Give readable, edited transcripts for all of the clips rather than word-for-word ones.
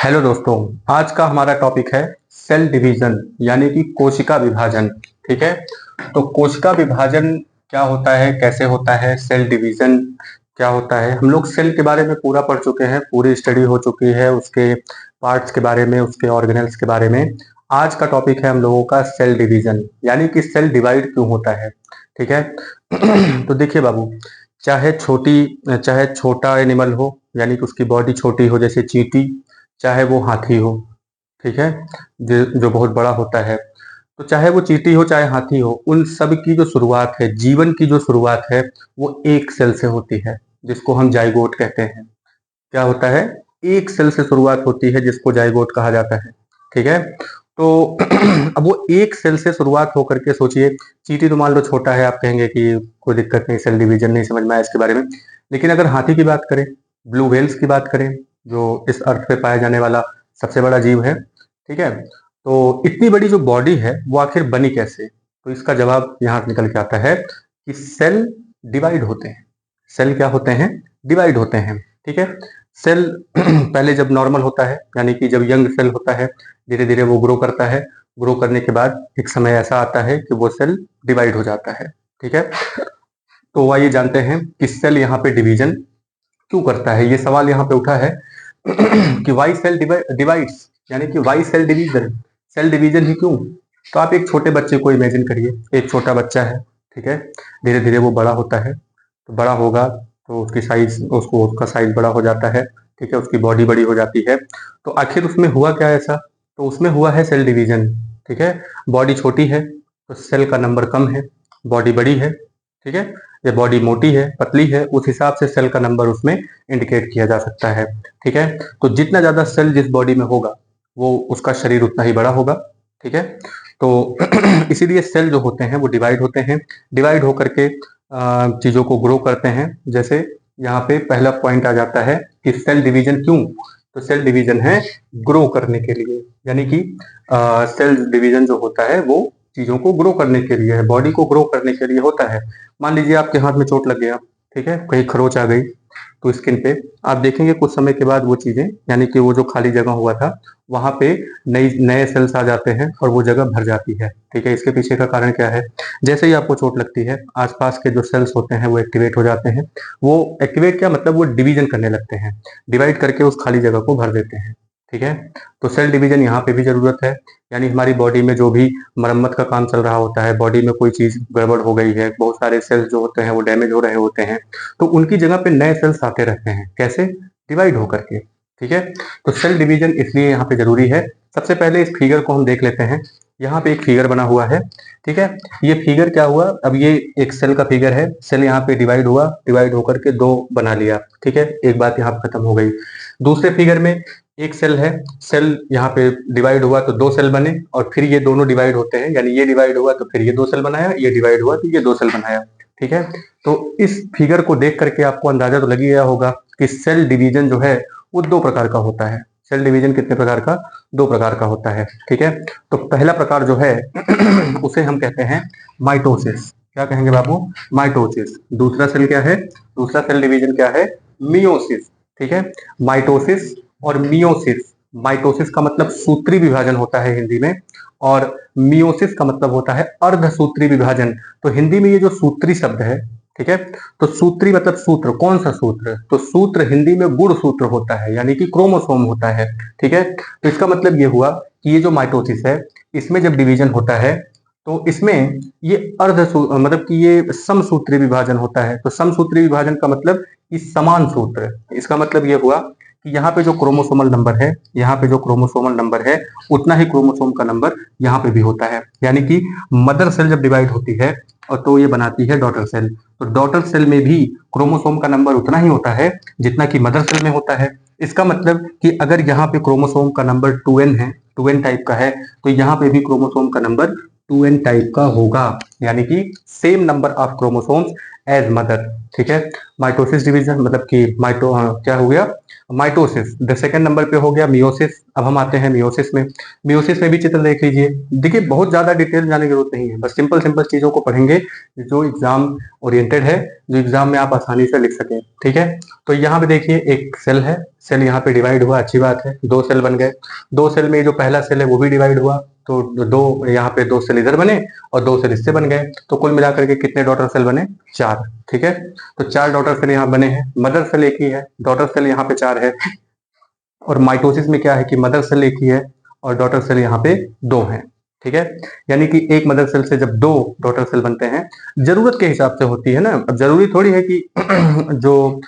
Hello दोस्तों। आज का हमारा टॉपिक है सेल डिवीजन यानी कि कोशिका विभाजन। ठीक है, तो कोशिका विभाजन क्या होता है, कैसे होता है, सेल डिवीजन क्या होता है। हम लोग सेल के बारे में पूरा पढ़ चुके हैं, पूरी स्टडी हो चुकी है उसके पार्ट्स के बारे में, उसके ऑर्गेनेल्स के बारे में। आज का टॉपिक है हम लोगों का सेल डिवीजन यानी कि सेल डिवाइड क्यों होता है। ठीक है तो देखिए बाबू, चाहे छोटा एनिमल हो यानी कि उसकी बॉडी छोटी हो जैसे चींटी, चाहे वो हाथी हो, ठीक है, जो बहुत बड़ा होता है। तो चाहे वो चींटी हो चाहे हाथी हो, उन सब की जो शुरुआत है, जीवन की जो शुरुआत है, वो एक सेल से होती है, जिसको हम जाइगोट कहते हैं। क्या होता है? एक सेल से शुरुआत होती है, जिसको जाइगोट कहा जाता है। ठीक है, तो अब वो एक सेल से शुरुआत होकर के सोचिए, चींटी तो मान लो छोटा है, आप कहेंगे कि कोई दिक्कत नहीं, सेल डिवीजन नहीं समझ में आया इसके बारे में। लेकिन अगर हाथी की बात करें, ब्लू व्हेल्स की बात करें, जो इस अर्थ पे पाया जाने वाला सबसे बड़ा जीव है, ठीक है, तो इतनी बड़ी जो बॉडी है वो आखिर बनी कैसे? तो इसका जवाब यहाँ निकल के आता है कि सेल डिवाइड होते हैं। सेल क्या होते हैं? डिवाइड होते हैं। ठीक है, सेल पहले जब नॉर्मल होता है यानी कि जब यंग सेल होता है, धीरे धीरे वो ग्रो करता है। ग्रो करने के बाद एक समय ऐसा आता है कि वो सेल डिवाइड हो जाता है। ठीक है, तो आइए जानते हैं कि सेल यहाँ पे डिवीजन क्यों करता है। ये सवाल यहाँ पे उठा है कि वाई सेल डिवाइड्स, यानी कि why cell division, cell division ही क्यों? तो आप एक छोटे बच्चे को इमेजिन करिए, एक छोटा बच्चा है, ठीक है, धीरे धीरे वो बड़ा होता है। तो बड़ा होगा तो उसका साइज बड़ा हो जाता है, ठीक है, उसकी बॉडी बड़ी हो जाती है। तो आखिर उसमें हुआ क्या ऐसा? तो उसमें हुआ है सेल डिवीजन। ठीक है, बॉडी छोटी है तो सेल का नंबर कम है, बॉडी बड़ी है, ठीक है, ये बॉडी मोटी है, पतली है, उस हिसाब से सेल का नंबर उसमें इंडिकेट किया जा सकता है। ठीक है, तो जितना ज्यादा सेल जिस बॉडी में होगा, वो उसका शरीर उतना ही बड़ा होगा। ठीक है, तो इसीलिए सेल जो होते हैं वो डिवाइड होते हैं। डिवाइड होकर के चीजों को ग्रो करते हैं। जैसे यहाँ पे पहला पॉइंट आ जाता है कि सेल डिवीजन क्यों? तो सेल डिवीजन है ग्रो करने के लिए, यानी कि सेल डिवीजन जो होता है वो चीजों को ग्रो करने के लिए है, बॉडी को ग्रो करने के लिए होता है। मान लीजिए आपके हाथ में चोट लग गया, ठीक है, कहीं खरोच आ गई, तो स्किन पे आप देखेंगे कुछ समय के बाद वो चीजें, यानी कि वो जो खाली जगह हुआ था वहां पे नए सेल्स आ जाते हैं और वो जगह भर जाती है। ठीक है, इसके पीछे का कारण क्या है? जैसे ही आपको चोट लगती है, आसपास के जो सेल्स होते हैं वो एक्टिवेट हो जाते हैं। वो एक्टिवेट क्या मतलब? वो डिवीजन करने लगते हैं, डिवाइड करके उस खाली जगह को भर देते हैं। ठीक है, तो सेल डिवीजन यहाँ पे भी जरूरत है। यानी हमारी बॉडी में जो भी मरम्मत का काम चल रहा होता है, बॉडी में कोई चीज गड़बड़ हो गई है, बहुत सारे सेल्स जो होते हैं वो डैमेज हो रहे होते हैं, तो उनकी जगह पे नए सेल्स आते रहते हैं। कैसे? डिवाइड होकर के। ठीक है, तो सेल डिवीजन इसलिए यहाँ पे जरूरी है। सबसे पहले इस फिगर को हम देख लेते हैं। यहाँ पे एक फिगर बना हुआ है, ठीक है, ये फिगर क्या हुआ? अब ये एक सेल का फिगर है, सेल यहाँ पे डिवाइड हुआ, डिवाइड होकर के दो बना लिया। ठीक है, एक बात यहाँ पे खत्म हो गई। दूसरे फिगर में एक सेल है, सेल यहाँ पे डिवाइड हुआ तो दो सेल बने, और फिर ये दोनों डिवाइड होते हैं, यानी ये डिवाइड हुआ तो फिर ये दो सेल बनाया, ये डिवाइड हुआ तो ये दो सेल बनाया। ठीक है, तो इस फिगर को देख करके आपको अंदाजा तो लग ही गया होगा कि सेल डिवीजन जो है वो दो प्रकार का होता है। सेल डिवीजन कितने प्रकार का? दो प्रकार का होता है। ठीक है, तो पहला प्रकार जो है उसे हम कहते हैं माइटोसिस। क्या कहेंगे बाबू? माइटोसिस। दूसरा सेल क्या है? दूसरा सेल डिवीजन क्या है? मियोसिस। ठीक है, माइटोसिस और मियोसिस। माइटोसिस का मतलब सूत्री विभाजन होता है हिंदी में, और मियोसिस का मतलब होता है अर्धसूत्री विभाजन। तो हिंदी में ये जो सूत्री शब्द है, ठीक है, तो सूत्री मतलब सूत्र। कौन सा सूत्र? तो सूत्र हिंदी में गुण सूत्र होता है, यानी कि क्रोमोसोम होता है। ठीक है, तो इसका मतलब ये हुआ कि ये जो माइटोसिस है, इसमें जब डिवीजन होता है तो इसमें ये मतलब कि ये समसूत्री विभाजन होता है। तो समसूत्री विभाजन का मतलब कि समान सूत्र। इसका मतलब ये हुआ कि यहाँ पे जो क्रोमोसोमल नंबर है, यहाँ पे जो क्रोमोसोमल नंबर है, उतना ही क्रोमोसोम का नंबर यहाँ पे भी होता है। यानी कि मदर सेल जब डिवाइड होती है और तो ये बनाती है डॉटर सेल, तो डॉटर सेल में भी क्रोमोसोम का नंबर उतना ही होता है जितना कि मदर सेल में होता है। इसका मतलब कि अगर यहाँ पे क्रोमोसोम का नंबर 2n है, 2n टाइप का है, तो यहाँ पे भी क्रोमोसोम का नंबर 2n टाइप का होगा, यानी कि same number of chromosomes as mother. ठीक है, माइटोसिस डिवीजन मतलब कि क्या हो गया, माइटोसिस। द सेकंड नंबर पे हो गया मियोसिस। अब हम आते हैं मियोसिस में। मियोसिस में भी चित्र देख लीजिए। देखिए बहुत ज्यादा डिटेल जाने की जरूरत नहीं है, बस सिंपल सिंपल चीजों को पढ़ेंगे जो एग्जाम ओरिएंटेड है, जो एग्जाम में आप आसानी से लिख सकें। ठीक है, तो यहाँ पे देखिए एक सेल है, सेल यहाँ पे डिवाइड हुआ, अच्छी बात है, दो सेल बन गए। दो सेल में जो पहला सेल है वो भी डिवाइड हुआ, तो दो यहाँ पे दो सेल इधर बने और दो सेल इससे बन गए, तो कुल मिलाकर के कितने डॉटर सेल बने, 4। ठीक है, तो 4 डॉटर सेल यहाँ बने हैं। मदर सेल एक ही है, डॉटर सेल यहाँ पे 4 है। और माइटोसिस में क्या है कि मदर सेल एक ही है और डॉटर सेल यहाँ पे 2 हैं। ठीक है, यानी कि एक मदर सेल से जब 2 डॉटर सेल बनते हैं, जरूरत के हिसाब से होती है ना। अब जरूरी थोड़ी है कि जो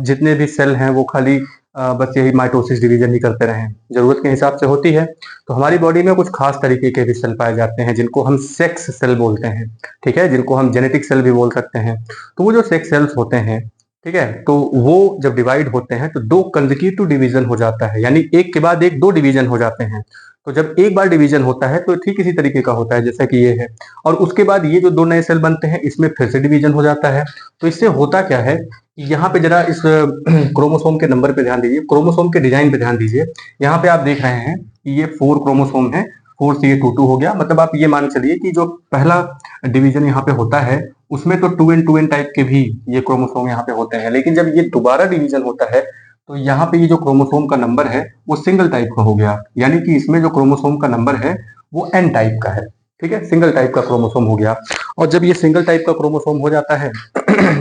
जितने भी सेल हैं वो खाली बस यही माइटोसिस डिवीजन ही करते रहें, जरूरत के हिसाब से होती है। तो हमारी बॉडी में कुछ खास तरीके के भी सेल पाए जाते हैं जिनको हम सेक्स सेल बोलते हैं। ठीक है, जिनको हम जेनेटिक सेल भी बोल सकते हैं। तो वो जो सेक्स सेल्स होते हैं, ठीक है, तो वो जब डिवाइड होते हैं तो 2 कंसेक्यूटिव डिवीजन हो जाता है, यानी एक के बाद एक 2 डिवीजन हो जाते हैं। तो जब एक बार डिवीजन होता है तो ठीक इसी तरीके का होता है जैसा कि ये है, और उसके बाद ये जो 2 नए सेल बनते हैं इसमें फिर से डिवीजन हो जाता है। तो इससे होता क्या है, यहाँ पे जरा इस क्रोमोसोम के नंबर पे ध्यान दीजिए, क्रोमोसोम के डिजाइन पे ध्यान दीजिए। यहाँ पे आप देख रहे हैं कि ये 4 क्रोमोसोम है, 4 से ये 2 हो गया। मतलब आप ये मान चलिए कि जो पहला डिवीजन यहाँ पे होता है उसमें तो 2n टाइप के भी ये क्रोमोसोम यहाँ पे होते हैं, लेकिन जब ये दोबारा डिवीजन होता है तो यहाँ पे ये जो क्रोमोसोम का नंबर है वो सिंगल टाइप का हो गया, यानी कि इसमें जो क्रोमोसोम का नंबर है वो n टाइप का है। ठीक है, सिंगल टाइप का क्रोमोसोम हो गया। और जब ये सिंगल टाइप का क्रोमोसोम हो जाता है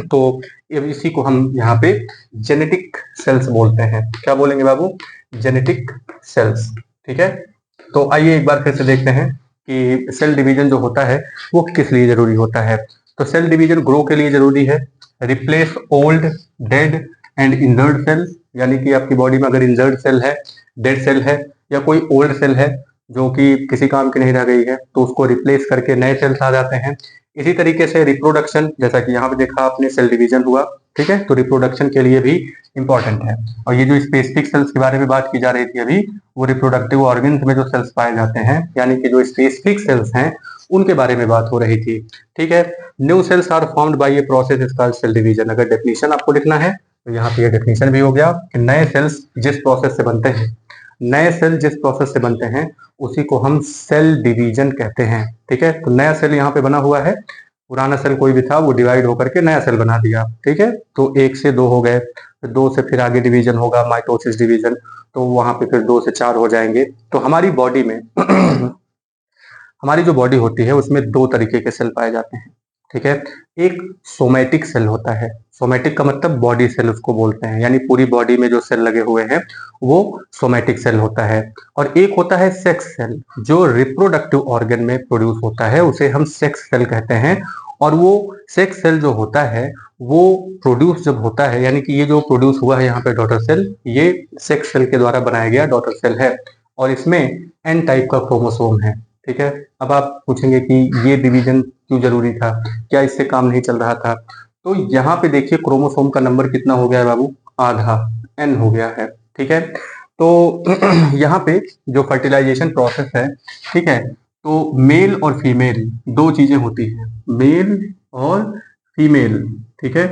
तो इसी को हम यहाँ पे जेनेटिक सेल्स बोलते हैं। क्या बोलेंगे बाबू, जेनेटिक सेल्स। ठीक है, तो आइए एक बार फिर से देखते हैं कि सेल डिवीजन जो होता है वो किस लिए जरूरी होता है। तो सेल डिवीजन ग्रो के लिए जरूरी है, replace old, dead and injured cell, यानी कि आपकी बॉडी में अगर इंजर्ड सेल है, डेड सेल है या कोई ओल्ड सेल है जो कि किसी काम की नहीं रह गई है, तो उसको रिप्लेस करके नए सेल्स आ जाते हैं। इसी तरीके से रिप्रोडक्शन, जैसा कि यहाँ पे देखा आपने सेल डिवीजन हुआ, ठीक है, तो रिप्रोडक्शन के लिए भी इंपॉर्टेंट है। और ये जो स्पेसिफिक सेल्स के बारे में बात की जा रही थी अभी, वो रिप्रोडक्टिव ऑर्गन्स में जो सेल्स पाए जाते हैं, यानी कि जो स्पेसिफिक सेल्स हैं उनके बारे में बात हो रही थी। ठीक है, new cells are formed by a process is called cell division. अगर डेफिनेशन आपको लिखना है तो यहाँ पे ये डेफिनेशन भी हो गया कि नए सेल्स जिस प्रोसेस से बनते हैं, नए सेल जिस प्रोसेस से बनते हैं उसी को हम सेल डिवीजन कहते हैं। ठीक है, तो नया सेल यहाँ पे बना हुआ है, पुराना सेल कोई भी था वो डिवाइड होकर के नया सेल बना दिया। ठीक है, तो 1 से 2 हो गए, फिर 2 से फिर आगे डिवीजन होगा माइटोसिस डिवीजन, तो वहां पे फिर 2 से 4 हो जाएंगे। तो हमारी बॉडी में हमारी जो बॉडी होती है उसमें 2 तरीके के सेल पाए जाते हैं। ठीक है, एक सोमैटिक सेल होता है, सोमैटिक का मतलब बॉडी सेल उसको बोलते हैं, यानी पूरी बॉडी में जो सेल लगे हुए हैं वो सोमैटिक सेल होता है। और एक होता है सेक्स सेल जो रिप्रोडक्टिव ऑर्गन में प्रोड्यूस होता है, उसे हम सेक्स सेल कहते हैं। और वो सेक्स सेल जो होता है वो प्रोड्यूस जब होता है, यानी कि ये जो प्रोड्यूस हुआ है यहाँ पे डॉटर सेल, ये सेक्स सेल के द्वारा बनाया गया डॉटर सेल है और इसमें एन टाइप का क्रोमोसोम है। ठीक है, अब आप पूछेंगे कि ये डिवीजन क्यों जरूरी था, क्या इससे काम नहीं चल रहा था। तो यहाँ पे देखिए क्रोमोसोम का नंबर कितना हो गया है बाबू, आधा, n हो गया है। ठीक है, तो यहाँ पे जो फर्टिलाइजेशन प्रोसेस है, ठीक है, तो मेल और फीमेल 2 चीजें होती हैं, मेल और फीमेल। ठीक है,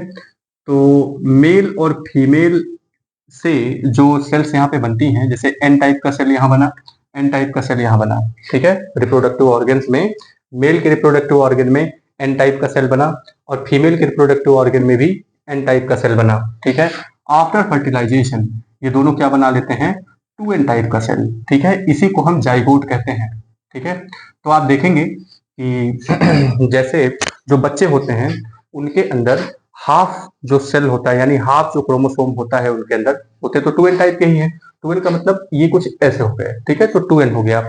तो मेल और फीमेल से जो सेल्स यहाँ पे बनती हैं, जैसे एन टाइप का सेल यहाँ बना, एन टाइप का सेल यहाँ बना। ठीक है, रिप्रोडक्टिव ऑर्गन्स में मेल के रिप्रोडक्टिव ऑर्गन में एन टाइप का सेल बना और फीमेल के रिप्रोडक्टिव ऑर्गन में भी एन टाइप का सेल बना। ठीक है, आफ्टर फर्टिलाइजेशन ये दोनों क्या बना लेते हैं, 2n टाइप का सेल। ठीक है, इसी को हम जाइगोट कहते हैं। ठीक है, तो आप देखेंगे कि जैसे जो बच्चे होते हैं उनके अंदर हाफ जो सेल होता है, यानी हाफ जो क्रोमोसोम होता है उनके अंदर, होते तो 2n टाइप के ही हैं। 2n का मतलब ये कुछ ऐसे हो गए। ठीक है, तो 2n हो गया,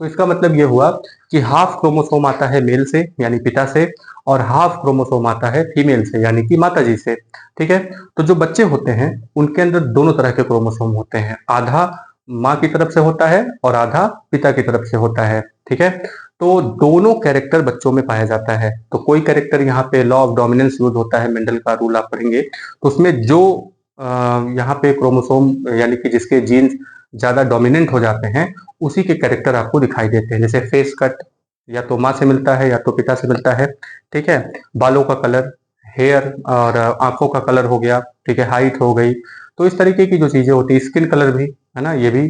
तो इसका मतलब ये हुआ कि हाफ क्रोमोसोम आता है मेल से यानी पिता से और हाफ क्रोमोसोम आता है फीमेल से यानी कि माता जी से। ठीक है, तो जो बच्चे होते हैं उनके अंदर दोनों तरह के क्रोमोसोम होते हैं, आधा माँ की तरफ से होता है और आधा पिता की तरफ से होता है। ठीक है, तो दोनों कैरेक्टर बच्चों में पाया जाता है। तो कोई कैरेक्टर यहाँ पे लॉ ऑफ डोमिनेंस यूज होता है, मेंडल का रूल आप पढ़ेंगे, तो उसमें जो यहाँ पे क्रोमोसोम यानी कि जिसके जीन्स ज्यादा डोमिनेंट हो जाते हैं उसी के कैरेक्टर आपको दिखाई देते हैं, जैसे फेस कट, या तो माँ से मिलता है या तो पिता से मिलता है। ठीक है, बालों का कलर, हेयर और आंखों का कलर हो गया, ठीक है, हाइट हो गई, तो इस तरीके की जो चीजें होती है, स्किन कलर भी है ना, ये भी,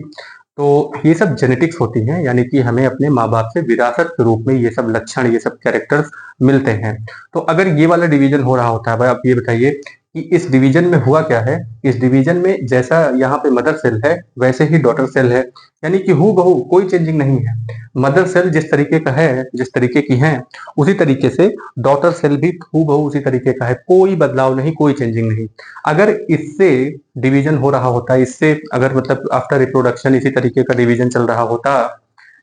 तो ये सब जेनेटिक्स होती हैं, यानी कि हमें अपने माँ बाप से विरासत के रूप में ये सब लक्षण, ये सब कैरेक्टर्स मिलते हैं। तो अगर ये वाला डिवीजन हो रहा होता है, भाई आप ये बताइए कि इस डिवीजन में हुआ क्या है। इस डिवीजन में जैसा यहाँ पे मदर सेल है वैसे ही डॉटर सेल है, यानी कि हूबहू कोई चेंजिंग नहीं है। मदर सेल जिस तरीके का है, जिस तरीके की है, उसी तरीके से डॉटर सेल भी हूबहू उसी तरीके का है, कोई बदलाव नहीं, कोई चेंजिंग नहीं। अगर इससे डिवीजन हो रहा होता, इससे अगर मतलब आफ्टर रिप्रोडक्शन इसी तरीके का डिवीजन चल रहा होता,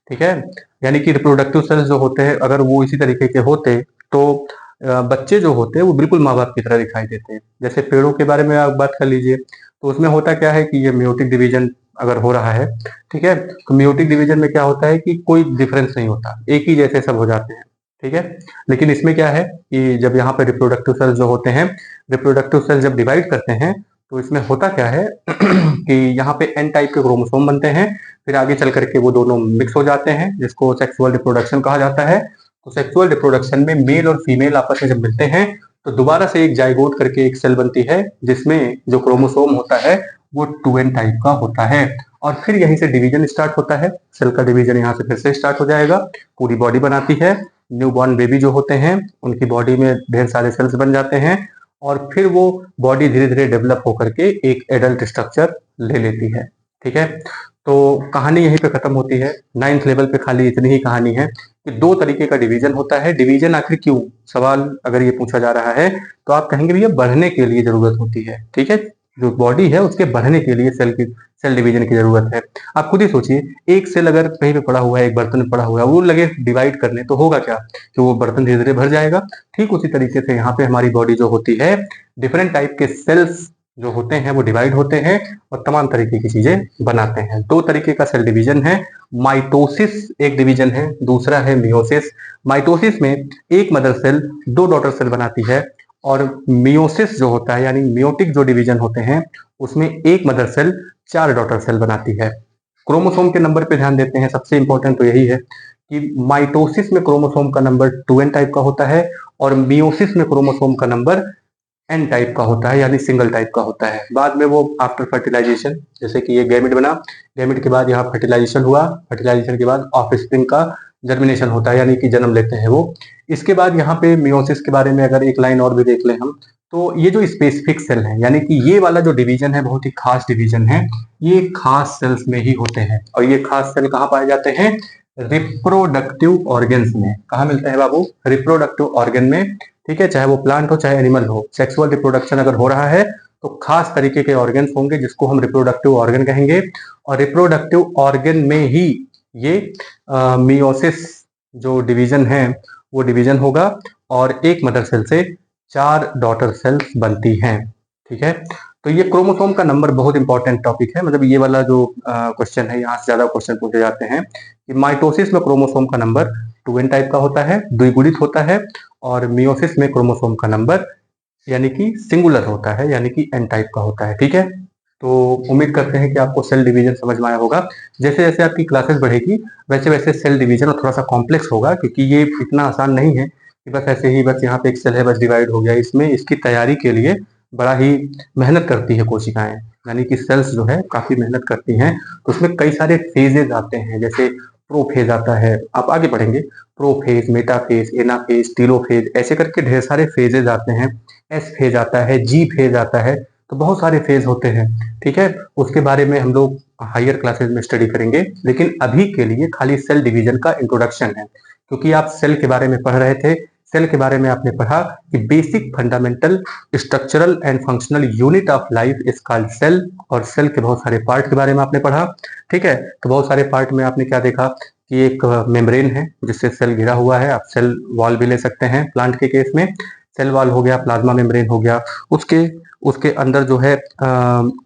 ठीक है, यानी कि रिप्रोडक्टिव सेल्स जो होते हैं अगर वो इसी तरीके के होते, तो बच्चे जो होते हैं वो बिल्कुल माँ बाप की तरह दिखाई देते हैं। जैसे पेड़ों के बारे में आप बात कर लीजिए, तो उसमें होता क्या है कि ये म्यूटिक डिवीजन अगर हो रहा है, ठीक है, तो म्यूटिक डिवीजन में क्या होता है कि कोई डिफरेंस नहीं होता, एक ही जैसे सब हो जाते हैं। ठीक है, लेकिन इसमें क्या है कि जब यहाँ पे रिप्रोडक्टिव सेल्स जो होते हैं, रिप्रोडक्टिव सेल्स जब डिवाइड करते हैं, तो इसमें होता क्या है कि यहाँ पे एन टाइप के क्रोमोसोम बनते हैं, फिर आगे चल करके वो दोनों मिक्स हो जाते हैं, जिसको सेक्सुअल रिप्रोडक्शन कहा जाता है। तो सेक्सुअल रिप्रोडक्शन में मेल और फीमेल आपस में जब मिलते हैं, तो दोबारा से एक जाइगोट करके एक सेल बनती है, जिसमें जो क्रोमोसोम होता है वो 2n टाइप का होता है। और फिर यहीं से डिवीजन स्टार्ट होता है, सेल का डिवीजन यहाँ से फिर से स्टार्ट हो जाएगा, पूरी बॉडी बनाती है। न्यू बॉर्न बेबी जो होते हैं उनकी बॉडी में ढेर सारे सेल्स बन जाते हैं, और फिर वो बॉडी धीरे धीरे डेवलप होकर के एक एडल्ट स्ट्रक्चर ले लेती है। ठीक है, तो कहानी यहीं पे खत्म होती है। 9th लेवल पे खाली इतनी ही कहानी है कि दो तरीके का डिवीजन होता है। डिवीजन आखिर क्यों, सवाल अगर ये पूछा जा रहा है, तो आप कहेंगे भैया बढ़ने के लिए जरूरत होती है। ठीक है, जो बॉडी है उसके बढ़ने के लिए सेल डिवीजन की जरूरत है। आप खुद ही सोचिए, एक सेल अगर कहीं पे पड़ा हुआ है, एक बर्तन में पड़ा हुआ है, वो लगे डिवाइड करने, तो होगा क्या कि वो बर्तन धीरे धीरे भर जाएगा। ठीक उसी तरीके से यहाँ पे हमारी बॉडी जो होती है, डिफरेंट टाइप के सेल्स जो होते हैं वो डिवाइड होते हैं और तमाम तरीके की चीजें बनाते हैं। दो तरीके का सेल डिवीजन है, माइटोसिस एक डिवीजन है, दूसरा है मियोसिस। माइटोसिस में एक मदर सेल दो डॉटर सेल बनाती है, और मियोसिस जो होता है यानी मियोटिक जो डिवीजन होते हैं, उसमें एक मदर सेल चार डॉटर सेल बनाती है। क्रोमोसोम के नंबर पे ध्यान देते हैं, सबसे इंपॉर्टेंट तो यही है कि माइटोसिस में क्रोमोसोम का नंबर 2n टाइप का होता है, और मियोसिस में क्रोमोसोम का नंबर एन टाइप का होता है, यानी सिंगल टाइप का होता है। बाद में वो आफ्टर फर्टिलाइजेशन, जैसे कि ये गैमेट बना, गैमेट के बाद यहाँ फर्टिलाइजेशन हुआ, फर्टिलाइजेशन के बाद ऑफस्प्रिंग का जर्मिनेशन होता है, यानी कि जन्म लेते हैं वो। इसके बाद यहाँ पे मियोसिस के बारे में अगर एक लाइन और भी देख लें हम, तो ये जो स्पेसिफिक सेल है, यानी कि ये वाला जो डिवीजन है बहुत ही खास डिवीजन है, ये खास सेल्स में ही होते हैं। और ये खास सेल कहाँ पाए जाते हैं, रिप्रोडक्टिव ऑर्गन्स में। कहाँ मिलते हैं बाबू, रिप्रोडक्टिव ऑर्गन में। ठीक है, चाहे वो प्लांट हो चाहे एनिमल हो, सेक्सुअल रिप्रोडक्शन अगर हो रहा है तो खास तरीके के ऑर्गन्स होंगे जिसको हम रिप्रोडक्टिव ऑर्गन कहेंगे। और रिप्रोडक्टिव ऑर्गन में ही ये मियोसिस जो डिवीजन है वो डिवीजन होगा, और एक मदर सेल से चार डॉटर सेल्स बनती हैं। ठीक है, तो ये क्रोमोसोम का नंबर बहुत इंपॉर्टेंट टॉपिक है, मतलब ये वाला जो क्वेश्चन है यहाँ से ज्यादा क्वेश्चन पूछे जाते हैं कि माइटोसिस में क्रोमोसोम का नंबर 2n टाइप का होता है, द्विगुणित होता है, और मियोसिस में क्रोमोसोम का नंबर यानी कि सिंगुलर होता है, यानी कि एन टाइप का होता है। ठीक है, तो उम्मीद करते हैं कि आपको सेल डिवीजन समझ में आया होगा। जैसे जैसे आपकी क्लासेस बढ़ेगी वैसे वैसे सेल डिवीजन और थोड़ा सा कॉम्प्लेक्स होगा, क्योंकि ये इतना आसान नहीं है कि बस ऐसे ही बस यहाँ पे एक सेल है बस डिवाइड हो गया। इसमें इसकी तैयारी के लिए बड़ा ही मेहनत करती है कोशिकाएं, यानी कि सेल्स जो है काफी मेहनत करती हैं। तो उसमें कई सारे फेजेज आते हैं, जैसे प्रोफेज आता है, आप आगे पढ़ेंगे, प्रोफेज, मेटाफेज, एनाफेज, टीलोफेज, ऐसे करके ढेर सारे फेजेज आते हैं। एस फेज आता है, जी फेज आता है, तो बहुत सारे फेज होते हैं। ठीक है, उसके बारे में हम लोग हायर क्लासेस में स्टडी करेंगे, लेकिन अभी के लिए खाली सेल डिवीजन का इंट्रोडक्शन है, क्योंकि आप सेल के बारे में पढ़ रहे थे। सेल के बारे में आपने पढ़ा कि basic fundamental structural and functional unit of life is called cell, और सेल के बहुत सारे पार्ट के बारे में आपने पढ़ा। ठीक है, तो बहुत सारे पार्ट में आपने क्या देखा कि एक मेम्ब्रेन है जिससे सेल घिरा हुआ है, आप सेल वॉल भी ले सकते हैं प्लांट के केस में। सेल वॉल हो गया, प्लाज्मा मेम्ब्रेन हो गया, उसके उसके अंदर जो है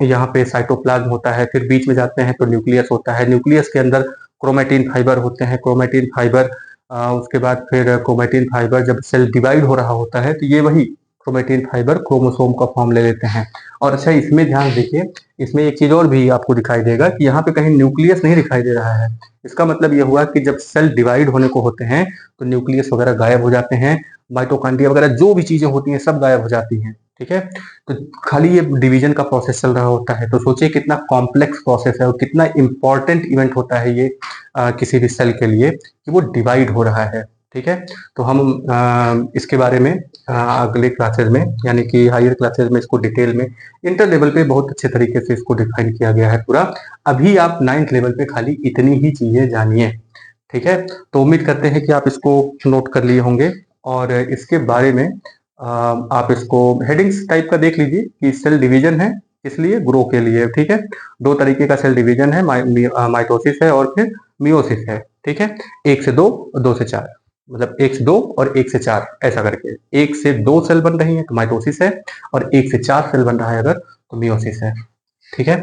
यहाँ पे साइटोप्लाज्म होता है, फिर बीच में जाते हैं तो न्यूक्लियस होता है, न्यूक्लियस के अंदर क्रोमेटिन फाइबर होते हैं, क्रोमेटिन फाइबर उसके बाद फिर क्रोमेटिन फाइबर जब सेल डिवाइड हो रहा होता है तो ये वही क्रोमेटिन फाइबर क्रोमोसोम का फॉर्म ले लेते हैं। और अच्छा, इसमें ध्यान देखिए, इसमें एक चीज और भी आपको दिखाई देगा कि यहाँ पे कहीं न्यूक्लियस नहीं दिखाई दे रहा है। इसका मतलब ये हुआ कि जब सेल डिवाइड होने को होते हैं तो न्यूक्लियस वगैरह गायब हो जाते हैं, माइटोकॉन्ड्रिया वगैरह जो भी चीजें होती हैं सब गायब हो जाती हैं। ठीक है, तो खाली ये डिवीजन का प्रोसेस चल रहा होता है। तो सोचिए कितना कॉम्प्लेक्स प्रोसेस है और कितना इंपॉर्टेंट इवेंट होता है ये किसी भी सेल के लिए कि वो डिवाइड हो रहा है। ठीक है, तो हम इसके बारे में अगले क्लासेस में यानी कि हायर क्लासेस में इसको डिटेल में इंटर लेवल पे बहुत अच्छे तरीके से इसको डिफाइन किया गया है पूरा। अभी आप 9th लेवल पे खाली इतनी ही चीजें जानिए। ठीक है, तो उम्मीद करते हैं कि आप इसको नोट कर लिए होंगे और इसके बारे में आप इसको हेडिंग्स टाइप का देख लीजिए कि सेल डिवीजन है, इसलिए ग्रो के लिए। ठीक है, दो तरीके का सेल डिवीजन है, माइटोसिस है और फिर मियोसिस है। ठीक है, 1 से 2 और 2 से 4, मतलब 1 से 2 और 1 से 4 ऐसा करके। 1 से 2 सेल बन रही है तो माइटोसिस है, और 1 से 4 सेल बन रहा है अगर तो मियोसिस है। ठीक है,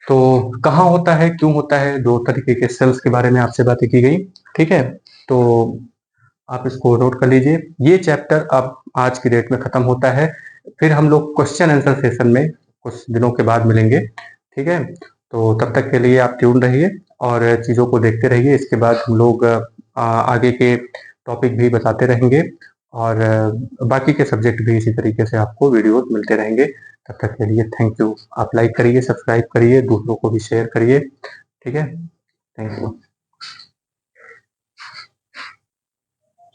तो कहाँ होता है, क्यों होता है, दो तरीके के सेल्स के बारे में आपसे बातें की गई। ठीक है, तो आप इसको नोट कर लीजिए। ये चैप्टर अब आज की डेट में खत्म होता है। फिर हम लोग क्वेश्चन आंसर सेशन में कुछ दिनों के बाद मिलेंगे। ठीक है, तो तब तक के लिए आप ट्यून रहिए और चीज़ों को देखते रहिए। इसके बाद हम लोग आगे के टॉपिक भी बताते रहेंगे और बाकी के सब्जेक्ट भी इसी तरीके से आपको वीडियोस मिलते रहेंगे। तब तक के लिए थैंक यू। आप लाइक करिए, सब्सक्राइब करिए, दूसरों को भी शेयर करिए। ठीक है, थैंक यू।